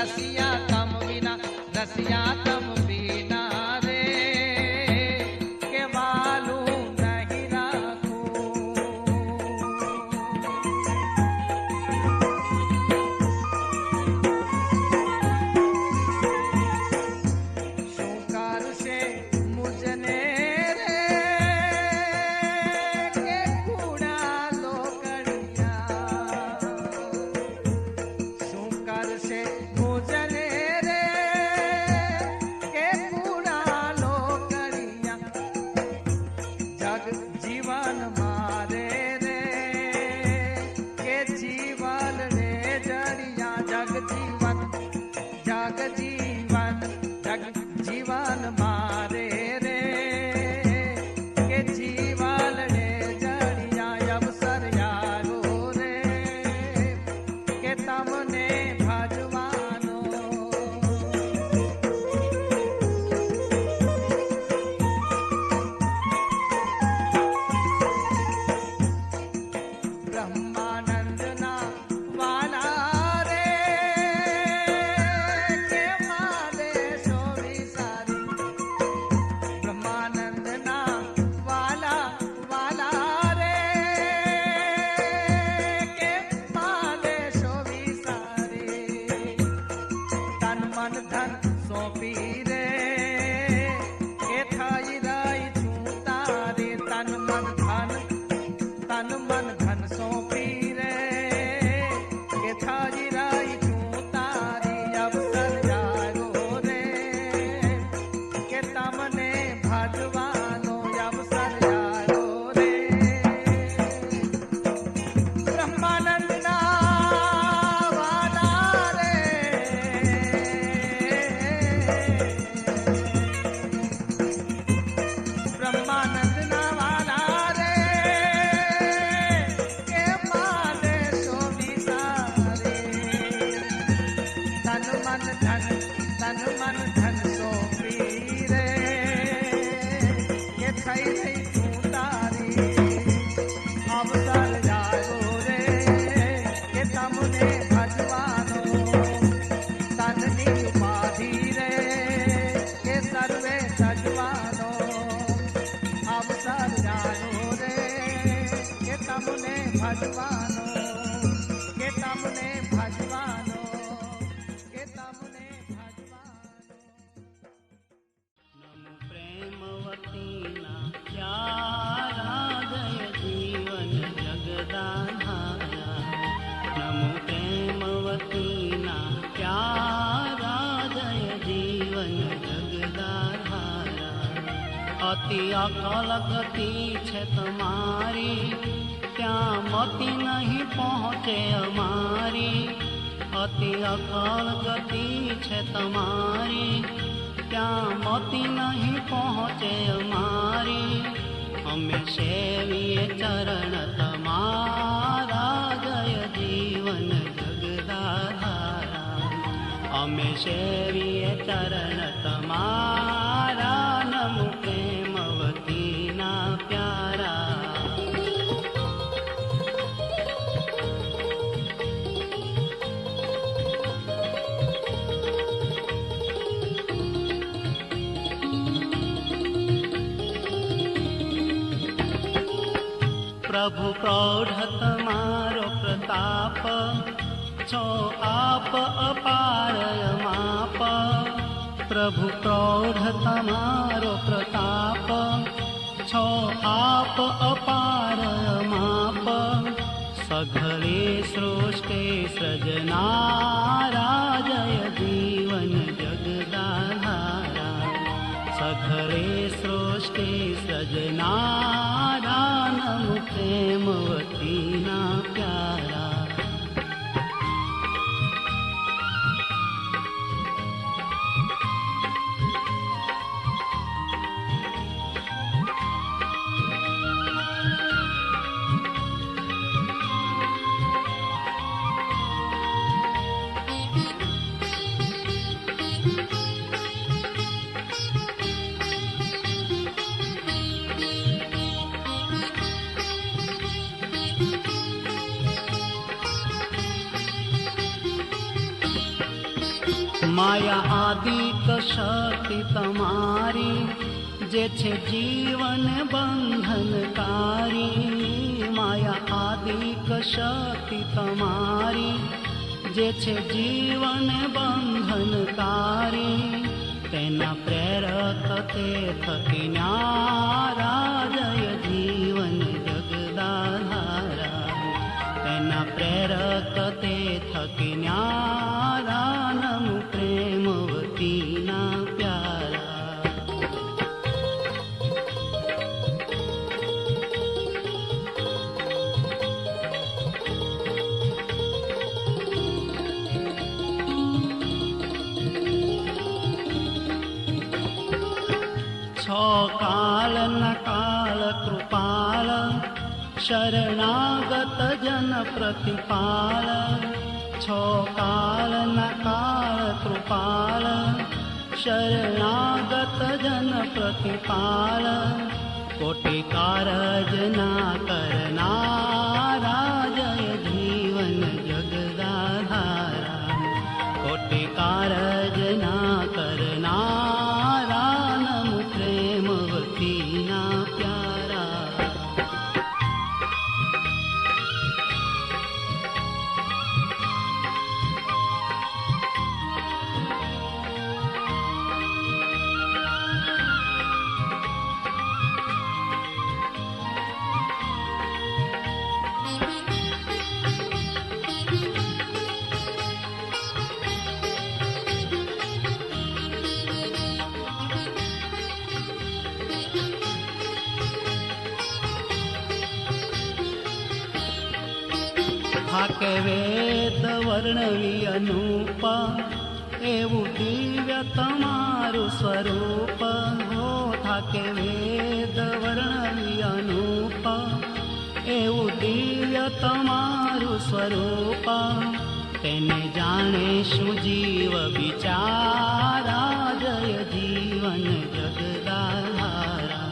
रसिया तम बिना, रसिया तम बिना रे के वालू नहीं राखूं। શું કરશે મુજને રે કે કુડા લોકડિયા, શું કરશે મુજને રે કે કુડા લોકડિયા, જગ જીવન મારે રે કે જીવન રે જડિયા, જગ જીવન, જગ જીવન, જગ જીવન મારે રે કે જીવન રે જડિયા, અવસર યારો રે કે તમને ભજવાનો। બ્રહ્માનંદના વાલા રે કે મારે સો વિસારી, બ્રહ્માનંદના વાલા વાલા રે કે મારે સો વિસારી, તન મન ધન સોંપી રે કે થઈ રહી છું તારે, તન મન ધન, તન મન ધન સોંપી રે કે થઈ રહી છું તારી, અવસર યારો રે કે તમને ભજવાનો, અવસર યારો રે। બ્રહ્માનંદના વાલા રે બ્રહ્માનંદના વાલા રે કે મારે સો વિસારે, તન મન ધન, તન મન ધન સોંપી રે કે થઈ રહી છું તારી, અવસર યારો રે કે તમને ભજવાનો, તનની ઉપાધિ રે કે સર્વે સજવાનો, અવસર યારો રે કે તમને ભજવાનો, કે તમને ભજવાનો, કે તમને ભજવાનો। નમો પ્રેમવતીના પ્યારા જય જીવન જગદાધારા, નમો પ્રેમવતીના પ્યારા જય જીવન જગદાધારા, અતિ અકલ ગતિ છે તમારી, ત્યાં મતિ નહીં પહોંચે અમારી, અતિ અકલ ગતિ છે તમારી, ત્યાં મતિ નહીં પહોંચે અમારી, અમે સેવીએ ચરણ તમારા જય જીવન જગદાધારા, અમે સેવીએ ચરણ તમારા, નમો પ્રેમવતીના પ્યારા। પ્રભુ પ્રૌઢ તમારો પ્રતાપ, છો આપ અપાર માપ, પ્રભુ પ્રૌઢ તમારો પ્રતાપ, છો આપ અપાર માપ, સઘળે સૃષ્ટિ સૃજનારા જય જીવન જગદાધારા, સઘળે સૃષ્ટિ સૃજનારા, નમો પ્રેમવતીના પ્યારા। માયા આદિક શક્તિ તમારી, જે છે જીવન બંધનકારી. માયા આદિક શક્તિ તમારી, જે છે જીવન બંધનકારી. તેના પ્રેરક તે થકી ન્યારા, જય જીવન જગદાધારા. તેના પ્રેરક તે થકી ન્યારા, નમો પ્રેમવતીના પ્યારા. છો કાલના કાલ કૃપાલ, શરણાગત જન પ્રતિપાલ. છો કાલના કાળ કૃપાલ, શરણાગત જન પ્રતિપાલ. કોટી કારજ ના કરનારા, જય જીવન જગદાધારા. કોટી કારજ ના કરનારા, નમો પ્રેમવતીના પ્યારા. થાકે વેદ વર્ણવી અનુપ, એવું દિવ્ય તમારું સ્વરૂપ. હો થાકે વેદ વર્ણવી અનુપ, એવું દિવ્ય તમારું સ્વરૂપ. તેને જાણે શું જીવ બિચારા, જય જીવન જગદાધારા.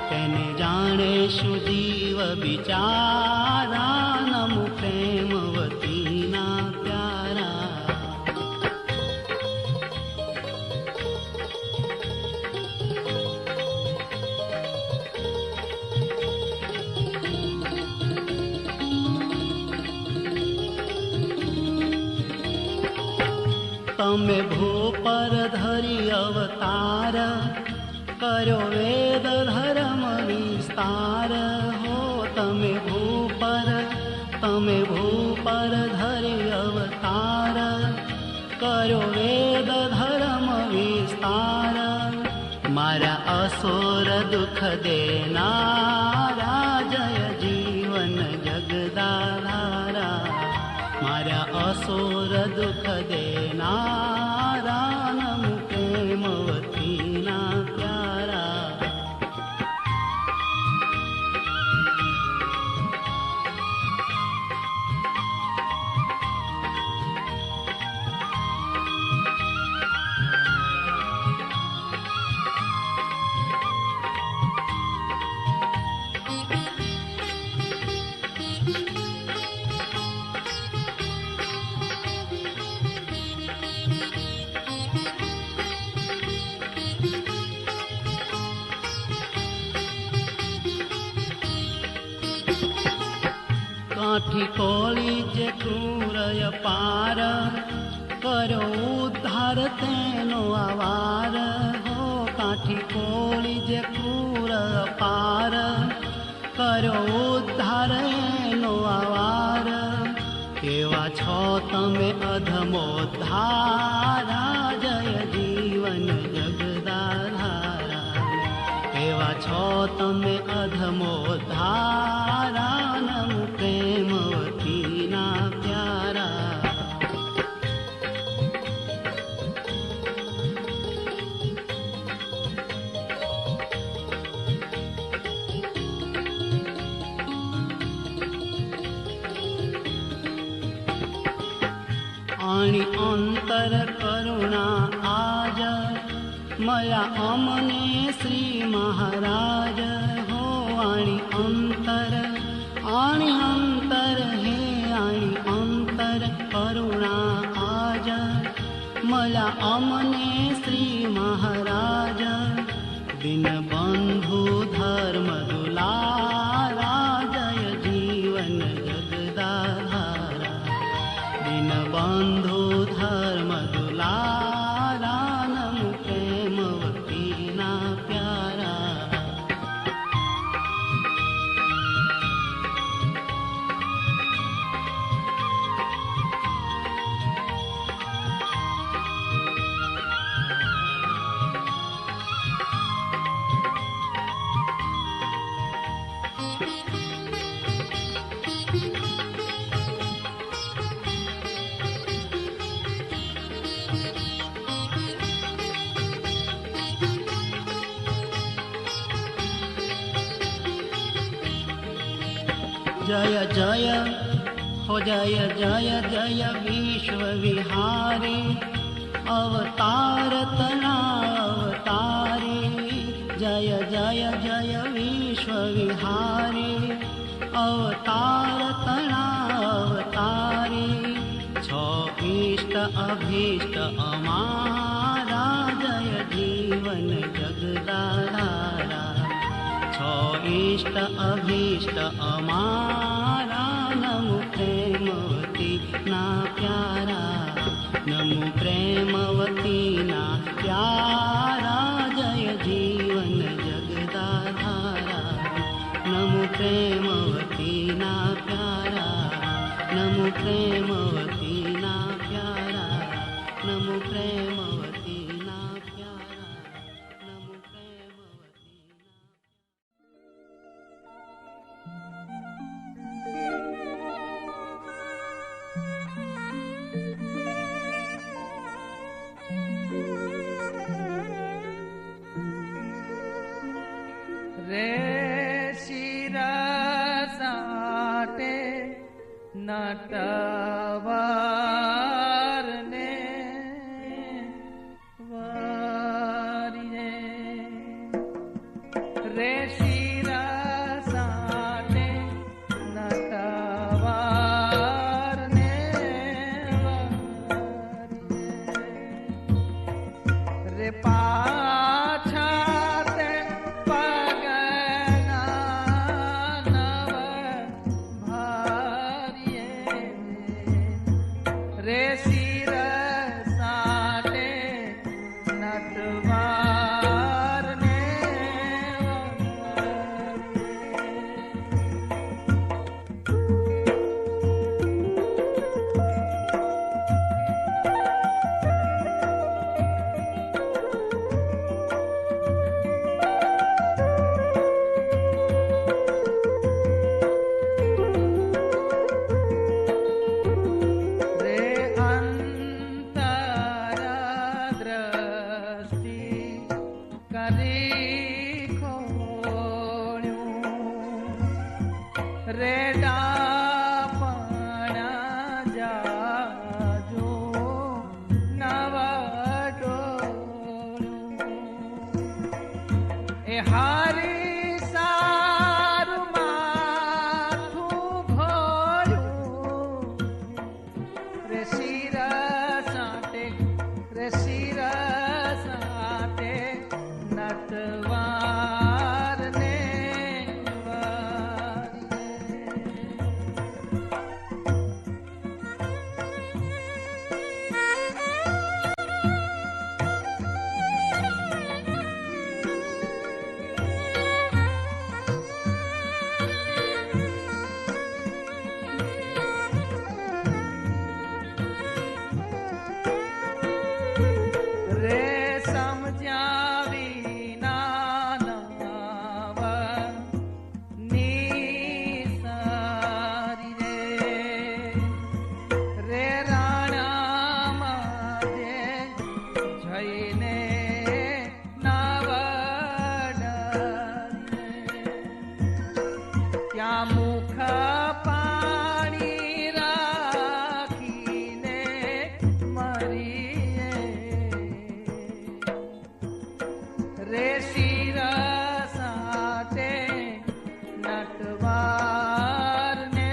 તેને જાણે શું જીવ બિચારા, નમો પ્રેમવતીના પ્યારા. તમે ભૂપર ધરી અવતાર, કર્યો વેદ ધર્મ વિસ્તાર. હો તમે ભૂપર ધરી અવતાર, કર્યો વેદ ધર્મ વિસ્તાર. મારા અસુર દુઃખ દેનારા, જય જીવન જગદાધારા. મારા અસુર દુઃખ દેનારા, નમો પ્રેમવતીના પ્યારા. કાઠી કોળી જે ક્રૂરય પાર, કર્યો ઉદ્ધાર તેનો આવાર. હો કાઠી કોળી જે ક્રૂર પાર, કર્યો ઉદ્ધાર એનો આવાર. કેવા છો તમે અધમોદ્ધારા, જય જીવન જગદાધારા. કેવા છો તમે અધમોદ્ધારા, નમો પ્રેમવતીના પ્યારા. આણી અંતર કરુણા આજ, મળ્યા અમને શ્રી મહારાજ. હો આણી અંતર હે આણી અંતર કરુણા આજ, મળ્યા અમને શ્રી મહારાજ દિનબંધુ ધર્મ દુલારા જય જીવન જગદાધારા દિનબંધુ ધર્મ દુલારા નમો પ્રેમવતીના પ્યારા जय जय हो जय जय जय विश्व विहारी अवतार तना अवतारी जय जय जय विश्व विहारी अवतार तना अवतारी छो इष्ट अभीष्ट अमारा जय जीवन जगदाधारा छो इष्ट अभीष्ट अमारा नमो प्रेमवती ना प्यारा नमो प्रेमवती ना प्यारा जय जीवन जगदाधारा नमो प्रेमवती ना प्यारा नमो प्रेमवती ना प्यारा नमो प्रेमवती ना प्यारा नमो प्रेमवती रे शिरसाटे नटवारने वारिये रे शिरसाटे नटवारने वारिये रे पाछा रे शिर साटे नटवार ने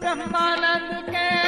ब्रह्मानंद के